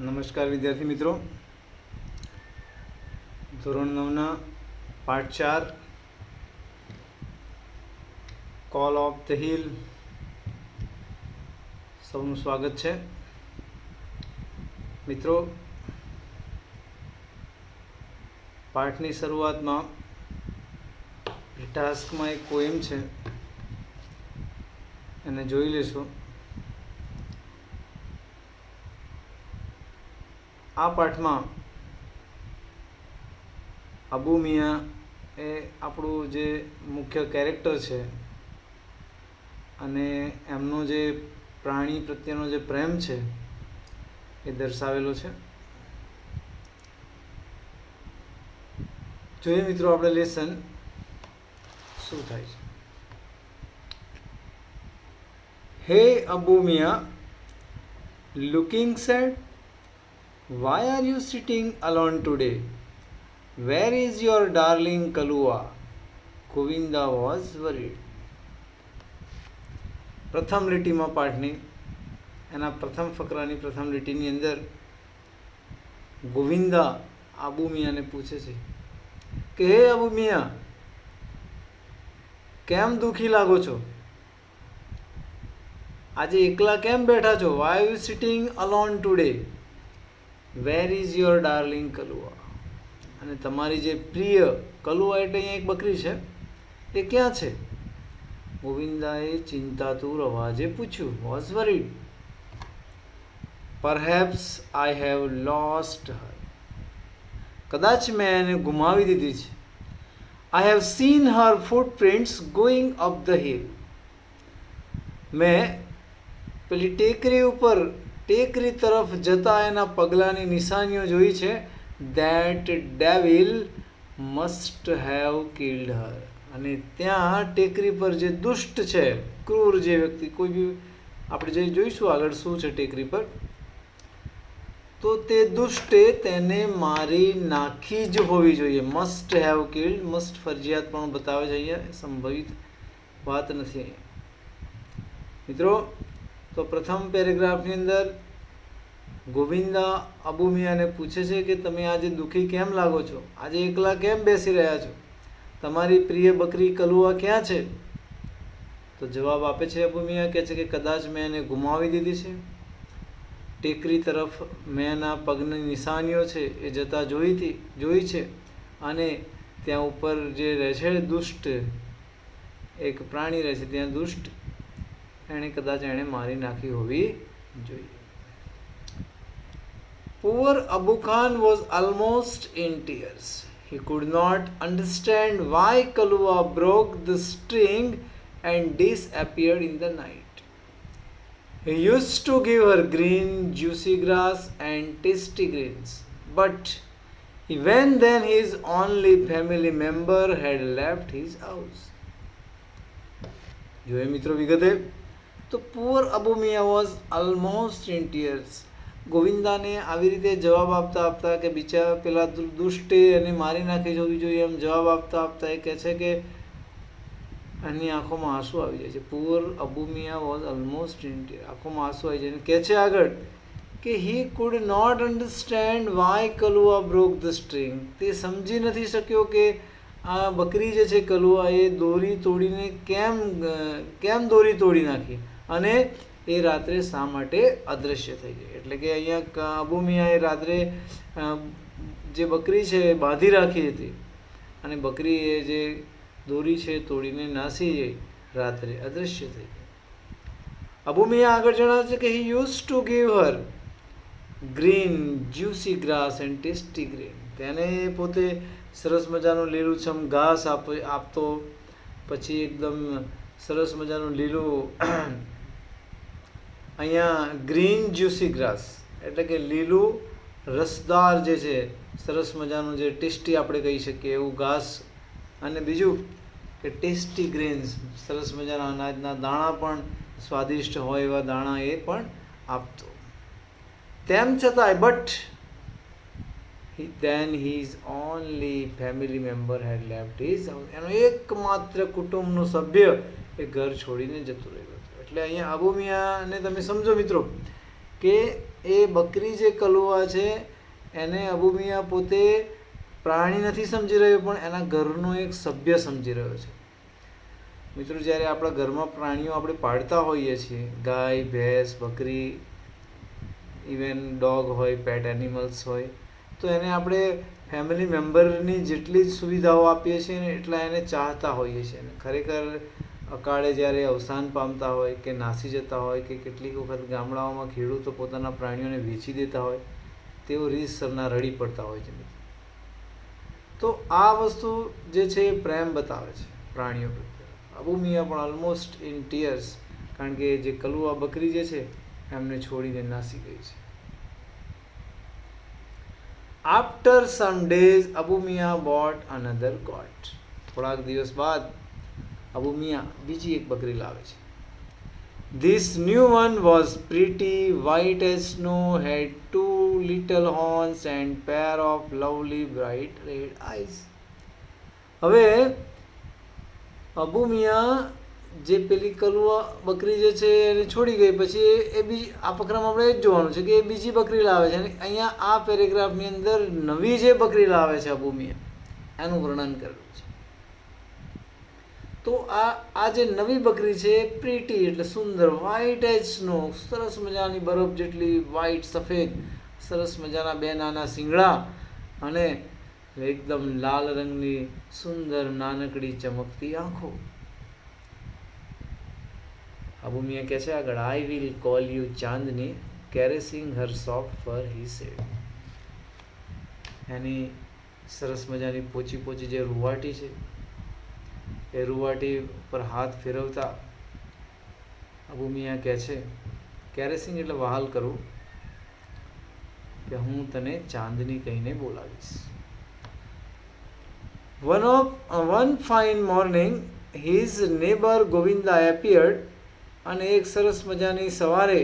નમસ્કાર વિદ્યાર્થી મિત્રો, ધોરણ 9ના પાઠ 4 કોલ ઓફ ધ હિલ સૌનું સ્વાગત છે. મિત્રો, પાઠની શરૂઆતમાં ટાસ્કમાં એક પોએમ છે, એને જોઈ લેશો. આ પાઠમાં અબુ મિયા એ આપણું જે મુખ્ય કેરેક્ટર છે અને એમનો જે પ્રાણી પ્રત્યેનો જે પ્રેમ છે એ દર્શાવેલો છે. જોઈએ મિત્રો આપણે લેસન શું થાય છે. Hey Abu Miya, looking sad, why are you sitting alone today? Where is your darling Kalua? Govinda was worried. પ્રથમ લીટીમાં પાઠની એના પ્રથમ ફકરાની પ્રથમ લીટીની અંદર ગોવિંદા અબુ મિયાને પૂછે છે કે હે અબુ મિયા, કેમ દુઃખી લાગો છો? આજે એકલા કેમ બેઠા છો? Why are you sitting alone today? Where is your darling Kalua? અને તમારી જે પ્રિય કલુઆ એટલે અહીંયા એક બકરી છે, એ ક્યાં છે? ગોવિંદાએ ચિંતાતુર અવાજે પૂછ્યું. Was worried. Perhaps I have lost her. કદાચ મેં એને ગુમાવી દીધી છે. I have seen Har footprints going up the hill. મેં પેલી ટેકરી ઉપર ટેકરી તરફ જતા એના પગલાંની નિશાનીઓ જોઈ છે. That devil must have killed her. અને ત્યાં ટેકરી પર જે દુષ્ટ છે, ક્રૂર જે વ્યક્તિ, કોઈ બી આપણે જે જોઈશું આગળ શું છે ટેકરી પર, તો તે દુષ્ટે તેને મારી નાખી જ હોવી જોઈએ. મસ્ટ હેવ કિલ્ડ, મસ્ટ ફરજિયાત પણ બતાવે છે અહીંયા, સંભવિત વાત નથી. મિત્રો, તો પ્રથમ પેરેગ્રાફની અંદર ગોવિંદા અબુ મિયાને પૂછે છે કે તમે આજે દુઃખી કેમ લાગો છો? આજે એકલા કેમ બેસી રહ્યા છો? તમારી પ્રિય બકરી કલુઆ ક્યાં છે? તો જવાબ આપે છે અબુ મિયા, કહે છે કે કદાચ મેં એને ગુમાવી દીધી છે. ટેકરી તરફ મેં એના પગની નિશાનીઓ છે એ જતા જોઈ છે, અને ત્યાં ઉપર જે રહે છે દુષ્ટ, એક પ્રાણી રહે છે ત્યાં દુષ્ટ, એણે મારી નાખી હોવી જોઈએ. Poor Abu Khan was almost in tears. He could not understand why Kalua broke the string and disappeared in the night. He used to give her green, juicy grass and tasty grains, but even then his only family member had left his house. જોઈએ મિત્રો વિગતે, તો poor Abu Miya was almost in tears. ગોવિંદાને આવી રીતે જવાબ આપતા કે બિચારા પેલા દુષ્ટે એને મારી નાખી જવી જોઈએ એમ જવાબ આપતા એ કહે છે કે એની આંખોમાં આંસુ આવી જાય છે. Poor Abu Miya was almost in tear, આંખોમાં આંસુ આવી જાય. કહે છે આગળ કે he could not understand why Kalua broke the string. તે સમજી નથી શક્યો કે આ બકરી જે છે કલુઆ એ દોરી તોડીને કેમ દોરી તોડી નાખી અને એ રાત્રે શા માટે અદૃશ્ય થઈ ગઈ. એટલે કે અહીંયા અબુ મિયાએ રાત્રે જે બકરી છે એ બાંધી રાખી હતી અને બકરી એ જે દોરી છે તોડીને નાસી ગઈ, રાત્રે અદૃશ્ય થઈ ગઈ. અબુ મિયા આગળ જણાવે છે કે he use to give her green, juicy grass and tasty green. તેને પોતે સરસ મજાનું લીલુંછમ ઘાસ આપતો, પછી એકદમ સરસ મજાનું લીલું અહીંયા ગ્રીન જ્યુસી ગ્રાસ એટલે કે લીલું રસદાર જે છે, સરસ મજાનું જે ટેસ્ટી આપણે કહી શકીએ એવું ઘાસ, અને બીજું કે ટેસ્ટી ગ્રેન્સ, સરસ મજાના અનાજના દાણા પણ સ્વાદિષ્ટ હોય એવા દાણા એ પણ આપતો. તેમ છતાંય but then his only family member had left his house. એનો એકમાત્ર કુટુંબનો સભ્ય એ ઘર છોડીને જતું રહ્યું હતું. એટલે અહીંયા અબુ મિયાને તમે સમજો મિત્રો કે એ બકરી જે કલુઆ છે એને અબુ મિયા પોતે પ્રાણી નથી સમજી રહ્યો, પણ એના ઘરનો એક સભ્ય સમજી રહ્યો છે. મિત્રો, જ્યારે આપણા ઘરમાં પ્રાણીઓ આપણે પાળતા હોઈએ છીએ, ગાય, ભેંસ, બકરી, ઇવન ડોગ હોય, પેટ એનિમલ્સ હોય, તો એને આપણે ફેમિલી મેમ્બરની જેટલી જ સુવિધાઓ આપીએ છીએ ને એટલા એને ચાહતા હોઈએ છીએ. અને ખરેખર અકાળે જ્યારે અવસાન પામતા હોય કે નાસી જતા હોય કે કેટલીક વખત ગામડાઓમાં ખેડૂતો પોતાના પ્રાણીઓને વેચી દેતા હોય, તેઓ રીતસરના રડી પડતા હોય છે. તો આ વસ્તુ જે છે એ પ્રેમ બતાવે છે પ્રાણીઓ પ્રત્યે. અબુ મિયા પણ ઓલમોસ્ટ ઇન ટીયર્સ, કારણ કે જે કલુઆ બકરી જે છે એમને છોડીને નાસી ગઈ છે. After some days Abu Miya bought another goat. થોડાક દિવસ બાદ અબુ મિયા બીજી એક બકરી લાવે છે. This new one was pretty, white as snow, had 2 little horns and pair of lovely bright red eyes. હવે અબુ મિયા જે પેલી કલુઆ બકરી જે છે એને છોડી ગઈ પછી એ બીજી, આ પ્રકરણમાં આપણે એ જ જોવાનું છે કે એ બીજી બકરી લાવે છે. અને અહીંયા આ પેરેગ્રાફની અંદર નવી જે બકરી લાવે છે અબુ મિયા એનું વર્ણન કરેલું છે. તો આ જે નવી બકરી છે પ્રીટી એટલે સુંદર, વ્હાઇટ એઝ સ્નો, સરસ મજાની બરફ જેટલી વ્હાઇટ, સફેદ, સરસ મજાના 2 નાના શિંગડા અને એકદમ લાલ રંગની સુંદર નાનકડી ચમકતી આંખો. અબુ મિયા કહે છે આગળ, I will call you Chandni, caressing her soft fur, he said. એની સરસ મજાની પોચી પોચી જે રૂવાટી છે એ રૂવાટી પર હાથ ફેરવતા અબુ મિયા કહે છે, કેરેસિંગ એટલે વહાલ કરવું, કે હું તને ચાંદની કહીને બોલાવીશ. One fine morning his neighbor Govinda appeared. અને એક સરસ મજાની સવારે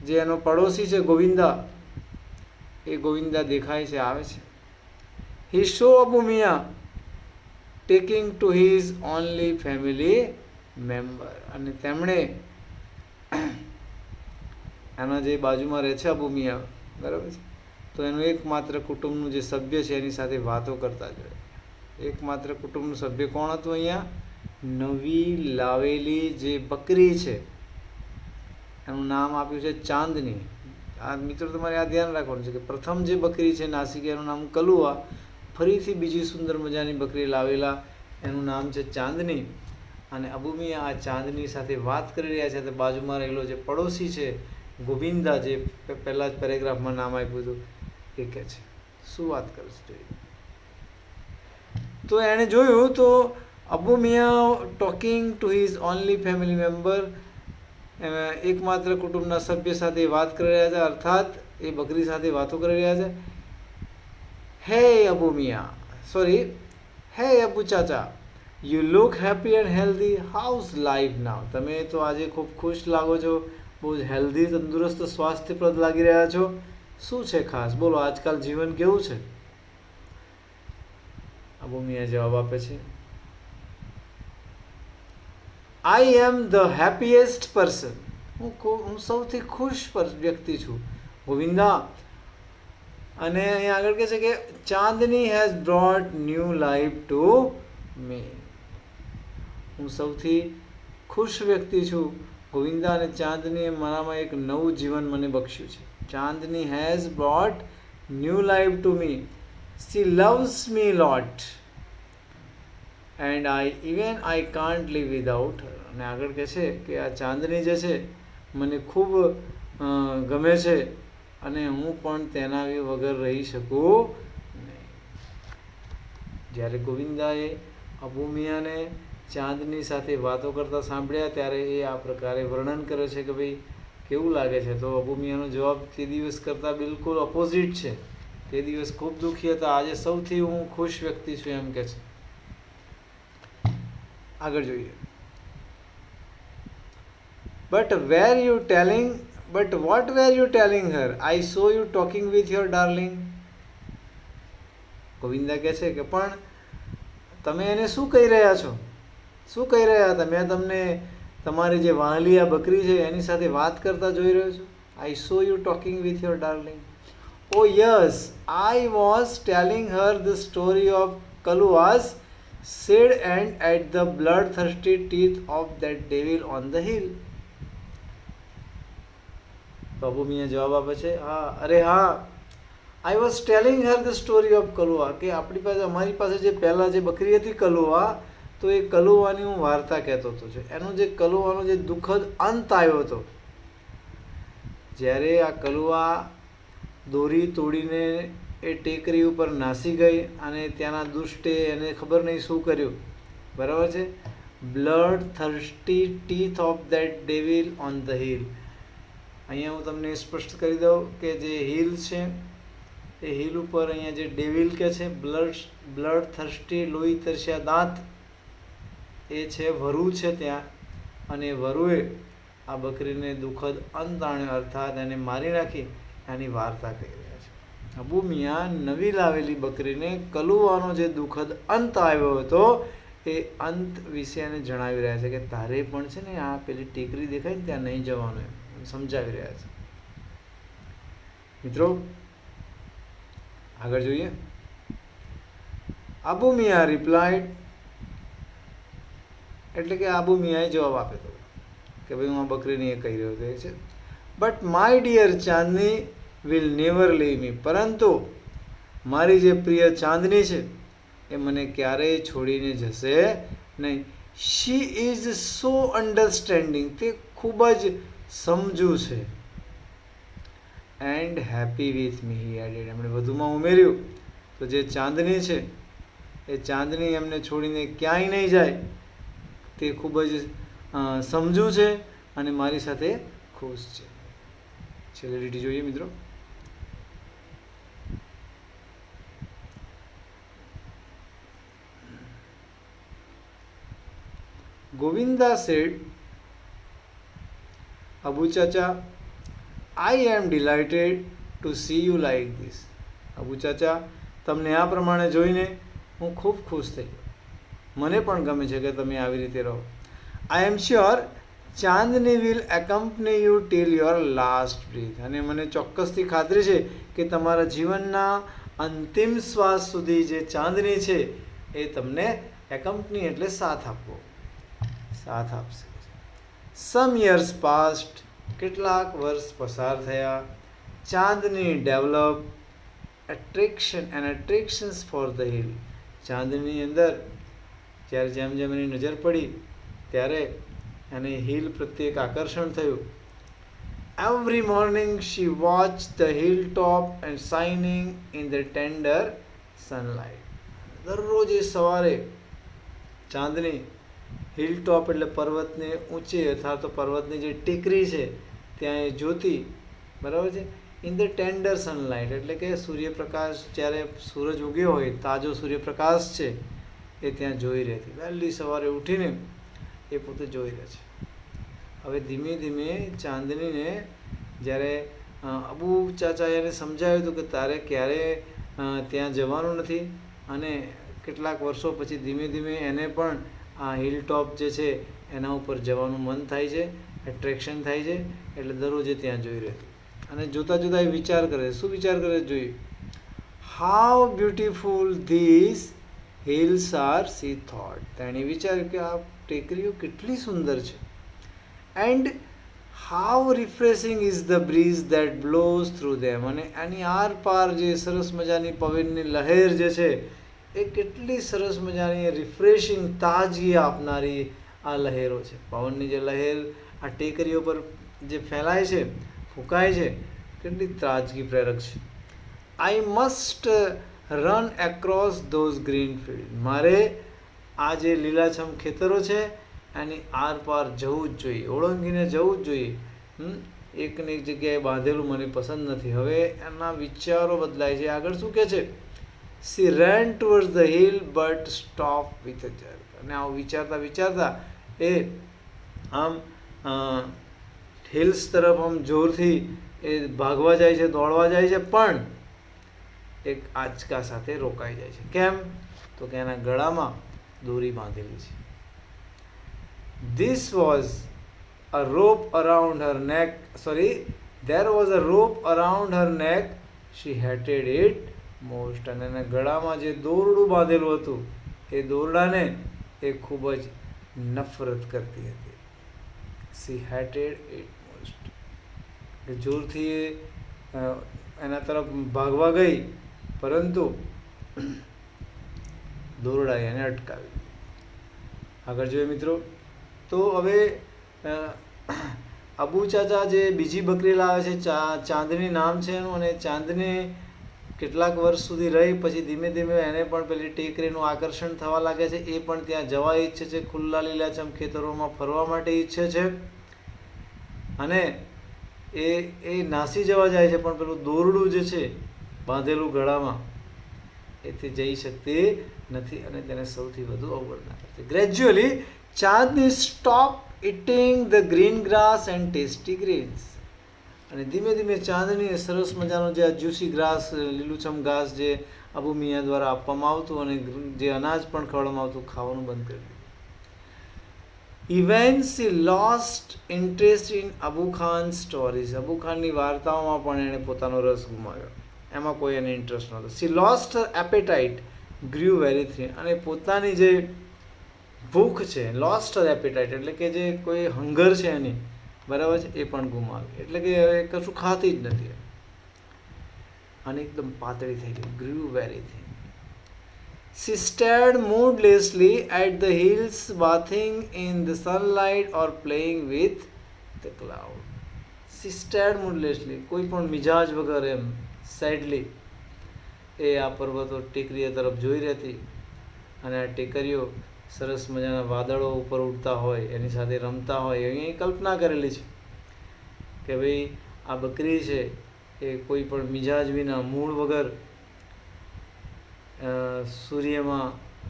જે એનો પડોશી છે ગોવિંદા, એ ગોવિંદા દેખાય છે, આવે છે. He saw Abu Miya taking to his only family member. અને તેમણે એના જે બાજુમાં રહે છે અબુ મિયા, બરાબર છે, તો એનું એકમાત્ર કુટુંબનું જે સભ્ય છે એની સાથે વાતો કરતા જોયા. એકમાત્ર કુટુંબનું સભ્ય કોણ હતું અહીંયા? નવી લાવેલી જે બકરી છે એનું નામ આપ્યું છે ચાંદની. આ મિત્રો તમારે આ ધ્યાન રાખવાનું છે કે પ્રથમ જે બકરી છે નાસિક એનું નામ કલુઆ, ફરીથી બીજી સુંદર મજાની બકરી લાવેલા એનું નામ છે ચાંદની. અને અબુ મિયા આ ચાંદની સાથે વાત કરી રહ્યા છે. તો બાજુમાં રહેલો જે પડોશી છે ગોવિંદા, જે પહેલા જ પેરેગ્રાફમાં નામ આપ્યું હતું, એ કહે છે શું વાત કરે છે જોઈએ. તો એણે જોયું તો Abu Miya talking to his only family member, એકમાત્ર કુટુંબના સભ્ય સાથે વાત કરી રહ્યા છે, અર્થાત એ બકરી સાથે વાતો કરી રહ્યા છે. Hey Abu Miya, sorry, hey Abu Chacha, you look happy and healthy, house life now. તમે તો આજે ખૂબ ખુશ લાગો છો, બહુ જ હેલ્ધી, તંદુરસ્ત, સ્વાસ્થ્યપ્રદ લાગી રહ્યા છો. શું છે ખાસ? બોલો, આજકાલ જીવન કેવું છે? અબુ મિયા જવાબ આપે છે, આઈ એમ ધ હેપીએસ્ટ પર્સન. હું સૌથી ખુશ વ્યક્તિ છું, ગોવિંદા. અને અહીંયા આગળ કહે છે કે Chandni has brought new life to me. હું સૌથી ખુશ વ્યક્તિ છું ગોવિંદા, અને ચાંદનીએ મારામાં એક નવું જીવન મને બખ્શ્યું છે. Chandni has brought new life to me. She loves me lot and I can't live without her. અને આગળ કહે છે કે આ ચાંદની જે છે મને ખૂબ ગમે છે અને હું પણ તેના વગર રહી શકું નહીં. જ્યારે ગોવિંદાએ અબુ મિયાને ચાંદની સાથે વાતો કરતા સાંભળ્યા ત્યારે એ આ પ્રકારે વર્ણન કરે છે કે ભાઈ કેવું લાગે છે. તો અબુ મિયાનો જવાબ તે દિવસ કરતાં બિલકુલ ઓપોઝિટ છે. તે દિવસ ખૂબ દુઃખી હતા, આજે સૌથી હું ખુશ વ્યક્તિ છું એમ કે છે. આગળ જોઈએ. But what were you telling her? I saw you talking with your darling. Govinda કહે છે કે પણ તમે એને શું કહી રહ્યા છો? શું કહી રહ્યા હતા? મેં તમને તમારી જે વહાલી આ બકરી છે એની સાથે વાત કરતા જોઈ રહ્યો છું. I saw you talking with your darling. Oh yes, I was telling her the story of Kalua's sad end at the bloodthirsty teeth of that devil on the hill. Babu મિયા જવાબ આપે છે, હા, અરે હા, I was telling Har the story of Kalua, કે આપણી પાસે, અમારી પાસે જે પહેલાં જે બકરી હતી કલુઆ, તો એ કલુઆની હું વાર્તા કહેતો હતો. એનું જે કલુઆનો જે દુઃખદ અંત આવ્યો હતો, જ્યારે આ કલુઆ દોરી તોડીને એ ટેકરી ઉપર નાસી ગઈ અને ત્યાંના દુષ્ટે એને ખબર નહીં શું કર્યું, બરાબર છે. Blood thirsty teeth of that devil on the hill. અહીંયા હું તમને સ્પષ્ટ કરી દઉં કે જે હિલ છે એ હિલ ઉપર અહીંયા જે ડેવિલ કે છે, બ્લડ થર્સ્ટી, લોહી તરસ્યા દાંત, એ છે વરુ છે ત્યાં, અને વરુએ આ બકરીને દુઃખદ અંત આણ્યો, અર્થાત એને મારી નાખી, એની વાર્તા કહી રહ્યા છે. અબુ મિયા નવી લાવેલી બકરીને કલુઆનો જે દુઃખદ અંત આવ્યો હતો એ અંત વિશે એને જણાવી રહ્યા છે કે તારે પણ છે ને આ પેલી ટેકરી દેખાય ને ત્યાં નહીં જવાનું, એમ સમજાવી રહ્યા છે. મિત્રો આગળ જોઈએ. અબુ મિયા રિપ્લાઇડ, એટલે કે અબુ મિયાએ જવાબ આપ્યો કે ભાઈ હું આ બકરીને એ કહી રહ્યો છે, but my dear Chandni will never leave me, પરંતુ મારી જે પ્રિય ચાંદની છે એ મને ક્યારેય છોડીને જશે નહીં. શી ઇઝ સો અન્ડરસ્ટેન્ડિંગ, તે ખૂબ જ સમજુ છે. And happy with me, he added, એમણે વધુમાં ઉમેર્યું તો જે ચાંદની છે એ ચાંદની એમને છોડીને ક્યાંય નહીં જાય, તે ખૂબ જ સમજુ છે અને મારી સાથે ખુશ છે. છેલ્લી લીટી જોઈએ મિત્રો. Govinda said, Abu Chacha, I am delighted to see you like this. Abu Chacha, તમને આ પ્રમાણે જોઈને હું ખૂબ ખુશ થઈ ગયો. મને પણ ગમે છે કે તમે આવી રીતે રહો. I am sure Chandni will accompany you till your last breath, અને મને ચોક્કસથી ખાતરી છે કે તમારા જીવનના અંતિમ શ્વાસ સુધી જે ચાંદની છે એ તમને એકમ્પની એટલે સાથ આપવો, સાથ આપશે. સમ યર્સ પાસ્ટ, કેટલાક વર્ષ પસાર થયા. ચાંદની develop attractions for the hill, ચાંદની અંદર જ્યારે જેમ જેમ એની નજર પડી ત્યારે એને હિલ પ્રત્યે એક આકર્ષણ થયું. Every morning she watch the hill top and shining in the tender sunlight. દરરોજ એ સવારે ચાંદની હિલ ટોપ એટલે પર્વતને ઊંચી અથવા તો પર્વતની જે ટેકરી છે ત્યાં એ જોતી, બરાબર છે. ઇન ધ ટેન્ડર સનલાઇટ એટલે કે સૂર્યપ્રકાશ, જ્યારે સૂરજ ઉગ્યો હોય, તાજો સૂર્યપ્રકાશ છે એ ત્યાં જોઈ રહેતી. વહેલી સવારે ઉઠીને એ પોતે જોઈ રહે છે. હવે ધીમે ધીમે ચાંદનીને જ્યારે અબુ ચાચાએ એને સમજાવ્યું હતું કે તારે ક્યારે ત્યાં જવાનું નથી, અને કેટલાક વર્ષો પછી ધીમે ધીમે એને પણ આ હિલ ટોપ જે છે એના ઉપર જવાનું મન થાય છે, એટ્રેક્શન થાય છે, એટલે દરરોજે ત્યાં જોઈ રહેતી. અને જોતાં જોતાં એ વિચાર કરે. શું વિચાર કરે જોઈએ? How beautiful this hills are, she thought. તેણે વિચાર્યું કે આ ટેકરીઓ કેટલી સુંદર છે. And how refreshing is the breeze that blows through them, અને એની આર પાર જે સરસ મજાની પવનની લહેર જે છે એ કેટલી સરસ મજાની રિફ્રેશિંગ, તાજગી આપનારી આ લહેરો છે. પવનની જે લહેર આ ટેકરીઓ પર જે ફેલાય છે, ફૂંકાય છે, કેટલી તાજગી પ્રેરક છે. I must run across those green field, મારે આ જે લીલાછમ ખેતરો છે એની આર પાર જવું જ જોઈએ, ઓળંગીને જવું જ જોઈએ. એકને એક જગ્યાએ બાંધેલું મને પસંદ નથી. હવે એના વિચારો બદલાય છે. આગળ શું કહે છે? C rain towards the hill but stop with a jerk. અને આવું વિચારતા વિચારતા એ આમ હિલ્સ તરફ આમ જોરથી એ ભાગવા જાય છે, દોડવા જાય છે, પણ એક આંચકા સાથે રોકાઈ જાય છે. કેમ? તો કે એના ગળામાં દોરી બાંધેલી છે. This was a rope around her neck. There was a rope around her neck. She hated it most. અને એના ગળામાં જે દોરડું બાંધેલું હતું એ દોરડાને એ ખૂબ જ નફરત કરતી હતી. She hated it most. કે જોરથી એના તરફ ભાગવા ગઈ પરંતુ દોરડાએ એને અટકાવી. આગળ જોઈએ મિત્રો. તો હવે અબુ ચાચા જે બીજી બકરી લાવે છે, ચાંદની નામ છે એનું, અને ચાંદની કેટલાક વર્ષ સુધી રહી પછી ધીમે ધીમે એને પણ પેલી ટેકરીનું આકર્ષણ થવા લાગે છે. એ પણ ત્યાં જવા ઈચ્છે છે, ખુલ્લા લીલાછમ ખેતરોમાં ફરવા માટે ઈચ્છે છે અને એ નાસી જવા જાય છે પણ પેલું દોરડું જે છે બાંધેલું ગળામાં એથી જઈ શકતી નથી અને તેને સૌથી વધુ અવગણ કરે છે. Gradually Chandni stop eating the green grass and tasty greens. અને ધીમે ધીમે ચાંદની સરસ મજાનો જે આ જ્યુસી ગ્રાસ, લીલુંછમ ઘાસ જે અબુ મિયાં દ્વારા આપવામાં આવતું અને જે અનાજ પણ ખવડાવવામાં આવતું ખાવાનું બંધ કરી દીધું. Even she lost interest in Abu Khan stories. Abu ખાનની વાર્તાઓમાં પણ એણે પોતાનો રસ ગુમાવ્યો, એમાં કોઈ એને ઇન્ટરેસ્ટ નહોતો. She lost her appetite grew very thin. અને પોતાની જે ભૂખ છે, લોસ્ટ હર એપેટાઇટ એટલે કે જે કોઈ હંગર છે એની, બરાબર છે, એ પણ ગુમાવી. એટલે કે હવે કશું ખાતી જ નથી અને એકદમ પાતળી થઈ ગઈ. Grieve very thin. She stared moodlessly at the hills, bathing in the sunlight or playing with the cloud. She stared moodlessly, કોઈ પણ મિજાજ વગર એમ સેડલી એ આ પર્વતો ટેકરીઓ તરફ જોઈ રહેતી અને આ ટેકરીઓ સરસ મજાના વાદળો ઉપર ઉડતા હોય એની સાથે રમતા હોય એવી કલ્પના કરેલી છે કે ભાઈ આ બકરી છે એ કોઈ પણ મિજાજ વિના, મૂળ વગર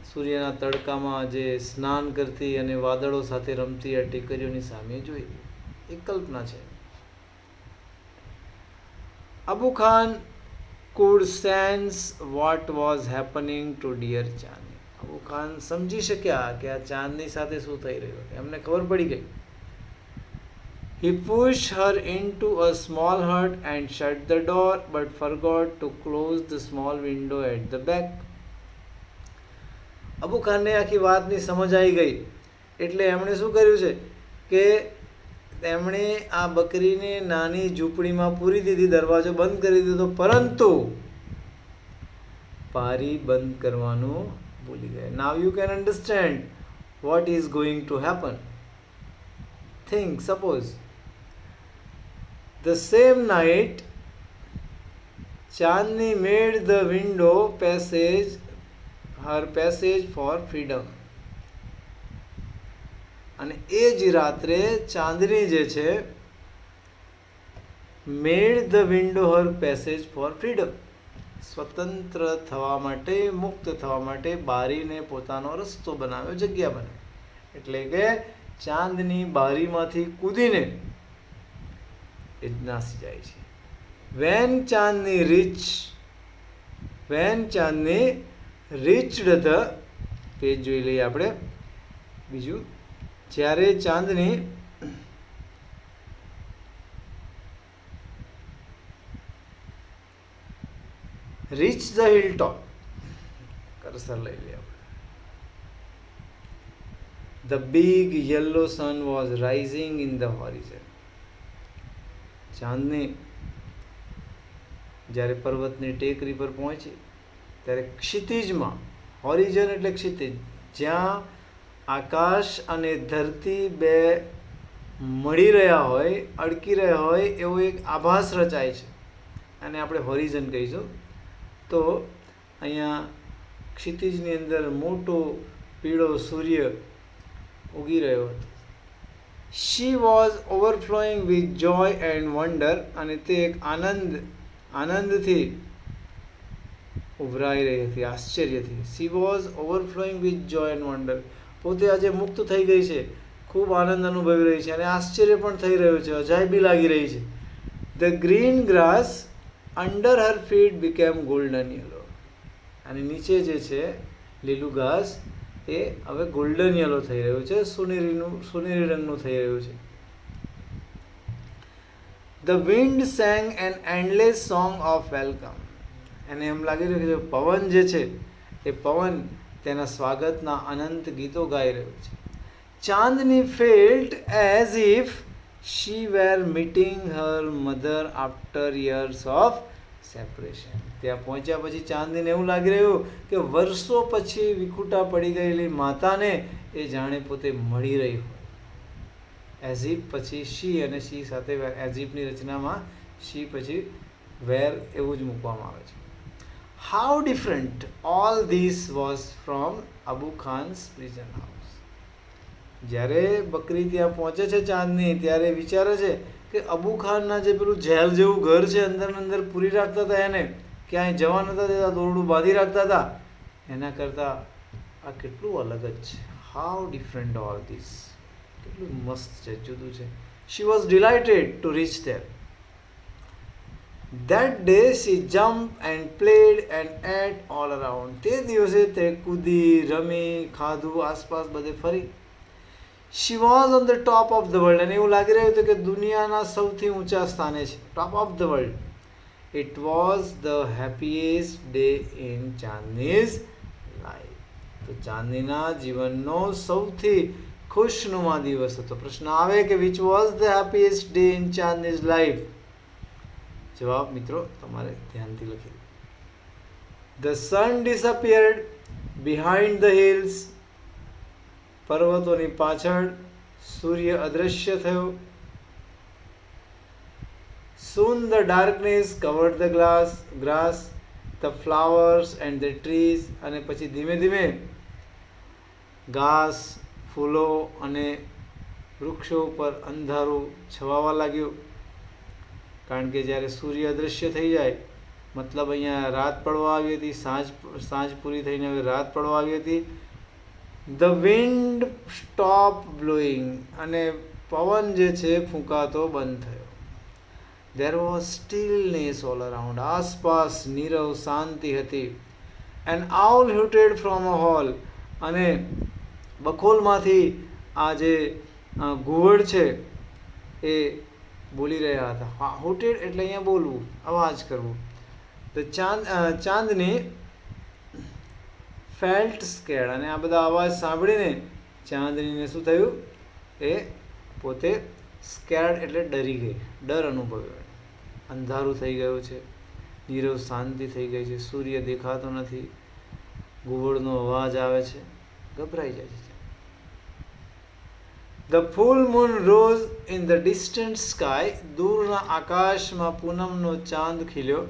સૂર્યના તડકામાં જે સ્નાન કરતી અને વાદળો સાથે રમતી આ ટેકરીઓની સામે જોઈ. એક કલ્પના છે. Abu Khan could sense what was happening to dear ચાંદની. અબુ ખાન સમજી શક્યા કે આ ચાંદની સાથે શું થઈ રહ્યું છે. એમને ખબર પડી ગઈ. He pushed her into a small hut and shut the door but forgot to close the small window at the back. Abu ખાનને આખી વાતની સમજ આવી ગઈ એટલે એમણે શું કર્યું છે કે તેમણે આ બકરીને નાની ઝૂંપડીમાં પૂરી દીધી, દરવાજો બંધ કરી દીધો, પરંતુ બારી બંધ કરવાનું ભૂલી ગયા. Now you can understand what is going to happen. Think, suppose the same night Chandni made the window her passage for freedom. અને એ જ રાત્રે ચાંદની જે છે made the window her passage for freedom, સ્વતંત્ર થવા માટે, મુક્ત થવા માટે બારીને પોતાનો રસ્તો બનાવ્યો, જગ્યા બનાવી. એટલે કે ચાંદની બારીમાંથી કૂદીને એ નાસી જાય છે. When Chandni reached the, page જોઈ લઈએ આપણે બીજું. જ્યારે Chandni reach the hill top, cursor લઈ લઈએ આપણે. The big yellow sun was rising in the horizon. Chandni જ્યારે પર્વતની ટેકરી પર પહોંચી ત્યારે ક્ષિતિજમાં, હોરિઝન એટલે ક્ષિતિજ, જ્યાં આકાશ અને ધરતી બે મળી રહ્યા હોય, અડકી રહ્યા હોય એવો એક આભાસ રચાય છે અને આપણે હોરિઝન કહીશું. તો અહીંયા ક્ષિતિજની અંદર મોટો પીળો સૂર્ય ઉગી રહ્યો હતો. She was overflowing with joy and wonder. અને તે એક આનંદથી ઉભરાઈ રહી હતી, આશ્ચર્યથી. She was overflowing with joy and wonder. પોતે આજે મુક્ત થઈ ગઈ છે, ખૂબ આનંદ અનુભવી રહી છે અને આશ્ચર્ય પણ થઈ રહ્યું છે, અજાયબી લાગી રહી છે. The green grass under her feet became golden yellow. અને નીચે જે છે લીલું ઘાસ એ હવે ગોલ્ડન યલો થઈ રહ્યું છે, સોનેરી રંગનું થઈ રહ્યું છે. The wind sang an endless song of welcome. એને એમ લાગી રહ્યું કે જે પવન જે છે એ પવન તેના સ્વાગતના અનંત ગીતો ગાઈ રહ્યો છે. Chandni felt as if she were meeting her mother after years of separation. ત્યાં પહોંચ્યા પછી ચાંદનીને એવું લાગી રહ્યું કે વર્ષો પછી વિખૂટા પડી ગયેલી માતાને એ જાણે પોતે મળી રહી હોય. એઝ ઇફ પછી શી અને શી સાથે એઝ ઇફની રચનામાં શી પછી વેર એવું જ મૂકવામાં આવે છે. How different all this was from Abu Khan's prison house. જ્યારે બકરી ત્યાં પહોંચે છે ચાંદની, ત્યારે વિચારે છે કે અબુ ખાનના જે પેલું જેલ જેવું ઘર છે, અંદર અંદર પૂરી રાખતા હતા એને, ક્યાંય જવા નતા દેતા, દોરડું બાંધી રાખતા હતા, એના કરતાં આ કેટલું અલગ જ છે. How different all this. કેટલું મસ્ત છે, જુદું છે. She was delighted to reach there. That day she jumped and played and ate all around. તે દિવસે તે કૂદી, રમી, ખાધું, આસપાસ બધે ફરી. She was on the top of the world. અને એવું લાગી રહ્યું હતું કે દુનિયાના સૌથી ઊંચા સ્થાને છે, top of the world. It was the happiest day in Chandni's life. તો ચાંદનીના જીવનનો સૌથી ખુશનુમા દિવસ હતો. પ્રશ્ન આવે કે which was the happiest day in Chandni's life? જવાબ મિત્રો તમારે ધ્યાનથી લખી દો. The sun disappeared behind the hills. પર્વતોની પાછળ સૂર્ય અદૃશ્ય થયો. Soon the darkness covered the grass, the flowers and the trees. અને પછી ધીમે ધીમે ઘાસ, ફૂલો અને વૃક્ષો ઉપર અંધારું છવાવા લાગ્યું. કારણ કે જ્યારે સૂર્ય અદૃશ્ય થઈ જાય, મતલબ અહીંયા રાત પડવા આવી હતી, સાંજ પૂરી થઈને હવે રાત પડવા આવી હતી. The wind stop blowing. અને પવન જે છે ફૂંકાતો બંધ થયો. There was stillness all around. આસપાસ નીરવ શાંતિ હતી. An owl hooted from a hole. અને બખોલમાંથી આ જે ઘુવડ છે એ બોલી રહ્યા હતા. હૂટેડ એટલે અહીંયા બોલવું, અવાજ કરવું. ચાંદની ફેલ્ટ સ્કેર્ડ. અને આ બધા અવાજ સાંભળીને ચાંદનીને શું થયું? એ પોતે સ્કેર્ડ એટલે ડરી ગઈ, ડર અનુભવ્યો. અંધારું થઈ ગયું છે, નીરવ શાંતિ થઈ ગઈ છે, સૂર્ય દેખાતો નથી, ઘુવડનો અવાજ આવે છે, ગભરાઈ જાય છે. The full moon rose in the distant sky. દૂરના આકાશમાં પૂનમનો ચાંદ ખીલ્યો.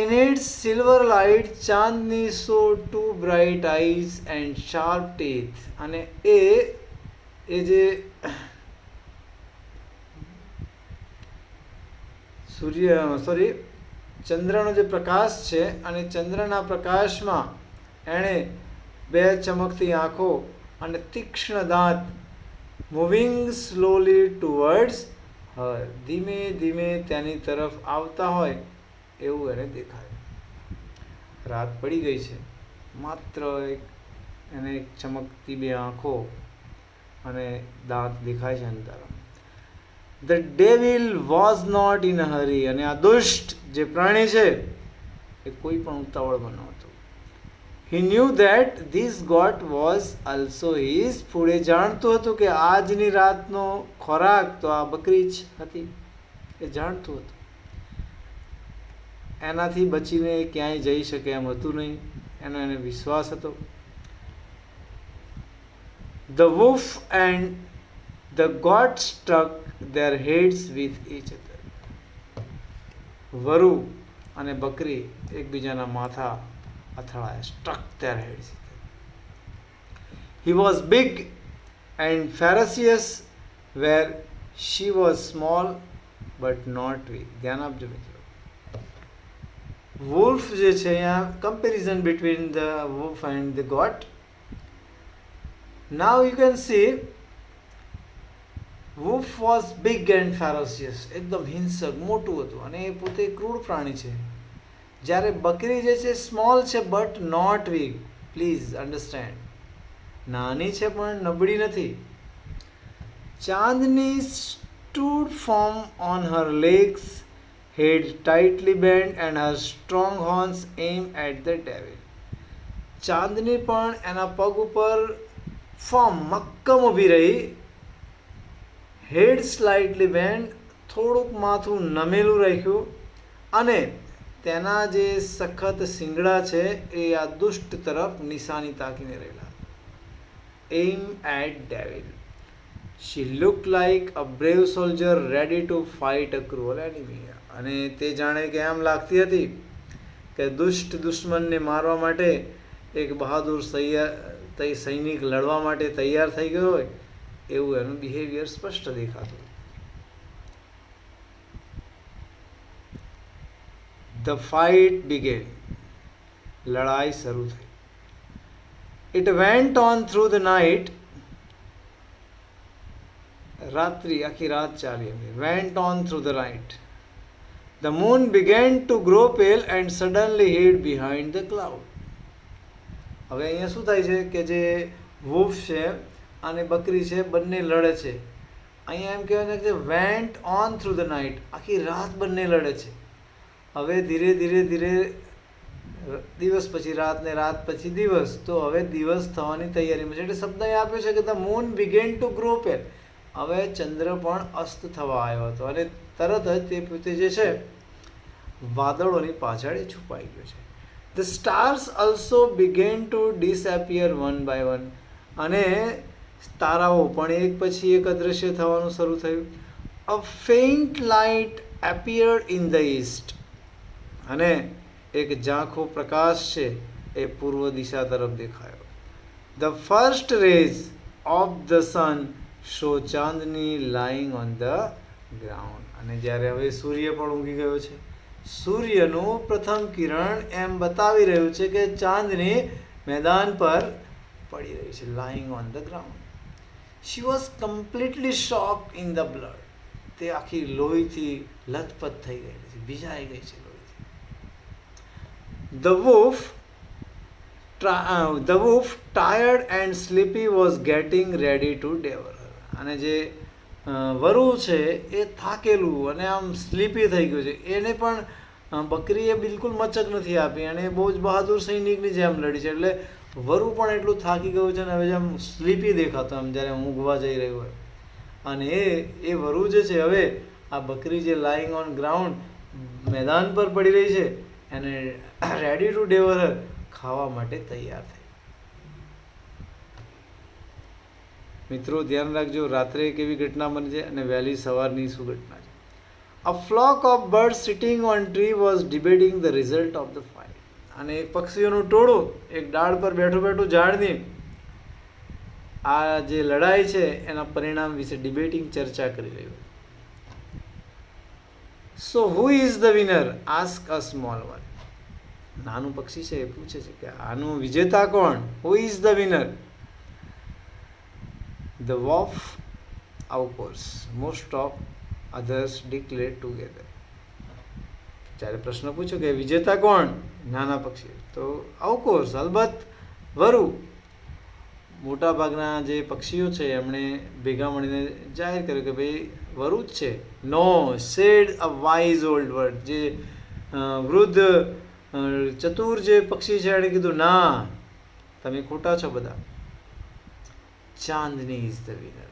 In its silver light, Chandni saw two bright eyes and sharp teeth. અને એ જે ચંદ્રનો જે પ્રકાશ છે, અને ચંદ્રના પ્રકાશમાં એણે બે ચમકતી આંખો અને તીક્ષ્ણ દાંત. મૂવિંગ સ્લોલી ટુવર્ડ્સ હર. ધીમે ધીમે તેની તરફ આવતા હોય એવું એને દેખાયું. રાત પડી ગઈ છે, માત્ર એને એક ચમકતી બે આંખો અને દાંત દેખાય છે અંધારામાં. The devil was not in a hurry. અને આ દુષ્ટ જે પ્રાણી છે એ કોઈ પણ ઉતાવળમાં નહોતો. He knew that this goat was also his food. એ જાણતું હતું કે આજની રાતનો ખોરાક તો આ બકરી જ હતી. એ જાણતું હતું. એનાથી બચીને ક્યાંય જઈ શકે એમ હતું નહીં, એનો એને વિશ્વાસ હતો. The wolf and the goat struck their heads with each other. વરુ અને બકરી એકબીજાના માથા અથડાયા. struck their heads. He was big and ferocious where she was small but not weak. ધ્યાન આપજો મિત્રો. wolf જે છે અહીંયા comparison between the wolf and the goat. Now you can see wolf was big and ferocious. એકદમ હિંસક, મોટું હતું અને એ પોતે ક્રૂર પ્રાણી છે. જ્યારે બકરી જે છે સ્મોલ છે but not weak. Please understand. નાની છે પણ નબળી નથી. ચાંદની stood firm on her legs, head tightly bent, and her strong horns aimed at the devil. ચાંદની પણ એના પગ ઉપર ફર્મ મક્કમ ઊભી રહી, હેડ સ્લાઇટલી બેન્ડ, થોડુંક માથું નમેલું રાખ્યું, અને તેના જે સખત શિંગડા છે એ આ દુષ્ટ તરફ નિશાની તાકીને રહેલા. Aim at devil. She looked like a brave soldier ready to fight a cruel enemy. અને તે જાણે કે એમ લાગતી હતી કે દુષ્ટ દુશ્મનને મારવા માટે એક બહાદુર સૈનિક લડવા માટે તૈયાર થઈ ગયો હોય એવું એનું બિહેવિયર સ્પષ્ટ દેખાતું. The fight began. લડાઈ શરૂ થઈ. It went on through the night. રાત્રિ આખી રાત ચાલી હતી. Went on through the night. The moon began to grow pale and suddenly hid behind the cloud. હવે અહીંયા શું થાય છે કે જે વૂફ છે અને બકરી છે બંને લડે છે. અહીંયા એમ કહેવાય છે કે went on through the night, આખી રાત બંને લડે છે. હવે ધીરે ધીરે ધીરે દિવસ પછી રાત ને રાત પછી દિવસ, તો હવે દિવસ થવાની તૈયારીમાં છે. એટલે શબ્દ આપ્યો છે કે the moon began two grow પેલ. હવે ચંદ્ર પણ અસ્ત થવા આવ્યો હતો અને તરત જ તે પોતે જે છે વાદળોની પાછળ છુપાઈ ગયો છે. The stars also began to disappear one by one. અને તારાઓ પણ એક પછી એક અદૃશ્ય થવાનું શરૂ થયું. A faint light appeared in the east. અને એક ઝાંખો પ્રકાશ છે એ પૂર્વ દિશા તરફ દેખાયો. The first rays of the sun show Chandni lying on the ground. અને જ્યારે હવે સૂર્ય પણ ઊંઘી ગયો છે, સૂર્યનું પ્રથમ કિરણ એમ બતાવી રહ્યું છે કે ચાંદની મેદાન પર પડી રહી છે, lying on the ground. She was completely shocked in the blood. તે આખી લોહીથી લથપથ થઈ ગઈ છે, ભીજાઈ ગઈ છે લોહીથી. The wolf, tired and sleepy, was getting ready to devour her. અને જે વરુ છે એ થાકેલું અને આમ સ્લીપી થઈ ગયું છે. એને પણ બકરીએ બિલકુલ મચક નથી આપી અને બહુ જ બહાદુર સૈનિકની જેમ લડી છે. એટલે વરુ પણ એટલું થાકી ગયું છે ને હવે જેમ સ્લીપી દેખાતો એમ જ્યારે ઊંઘવા જઈ રહ્યું હોય. અને એ વરુ જે છે હવે આ બકરી જે લાઈંગ ઓન ગ્રાઉન્ડ મેદાન પર પડી રહી છે એને રેડી ટુ ડેવર ખાવા માટે તૈયાર થઈ. મિત્રો ધ્યાન રાખજો, રાત્રે કેવી ઘટના બને છે અને વહેલી સવારની શું ઘટના છે. A flock of birds sitting on tree was debating the result of the fight. અને એક પક્ષીઓનું ટોળું એક ડાળ પર બેઠું બેઠું ઝાડની આ જે લડાઈ છે એના પરિણામ વિશે ડિબેટિંગ ચર્ચા કરી રહ્યું. So who is the winner? Ask a small one. નાનું પક્ષી છે એ પૂછે છે કે આનું વિજેતા કોણ? Who is the winner? The wolf, of course. Most of others declared together. જ્યારે પ્રશ્ન પૂછ્યો કે વિજેતા કોણ, નાના પક્ષી, તો ઓફકોર્સ અલબત્ત વરુ. મોટા ભાગના જે પક્ષીઓ છે એમણે ભેગા મળીને જાહેર કર્યું કે ભાઈ વરુ જ છે. નો, સેડ અ વાઇઝ ઓલ્ડ વર્ડ. જે વૃદ્ધ ચતુર જે પક્ષી છે એણે કીધું ના, તમે ખોટા છો બધા. Chandni is the winner.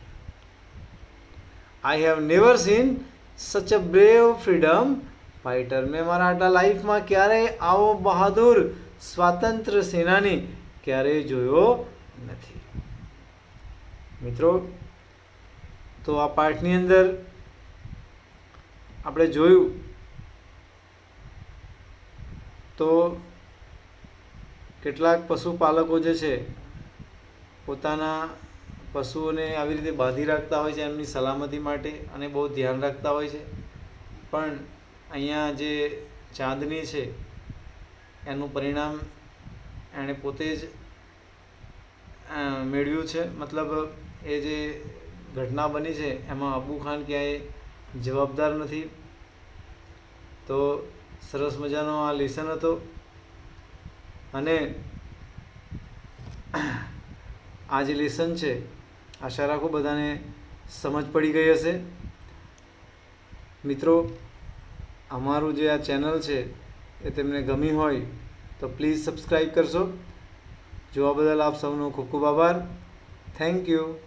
I have never seen such a brave freedom fighter. મેં મારા આટલા લાઈફમાં ક્યારેય આવો બહાદુર સ્વાતંત્ર્ય સેનાની ક્યારેય જોયો નથી. મિત્રો તો આ પાઠની અંદર આપણે જોયું તો કેટલાક પશુપાલકો જે છે પોતાના પશુઓને આવી રીતે બાંધી રાખતા હોય છે એમની સલામતી માટે અને બહુ ધ્યાન રાખતા હોય છે. પણ અહીંયા જે ચાંદની છે એનું પરિણામ એણે પોતે જ મેળવ્યું છે. મતલબ એ જે ઘટના બની છે એમાં અબુ ખાન ક્યાંય જવાબદાર નથી. તો સરસ મજાનો આ લેસન હતો અને આ જે લેસન છે આશા રાખું બધાને સમજ પડી ગઈ હશે. મિત્રો, અમારું જે આ ચેનલ છે એ તેમને ગમી હોય તો પ્લીઝ સબસ્ક્રાઈબ કરશો. જોવા બદલ આપ સૌનો ખૂબ ખૂબ આભાર. Thank you.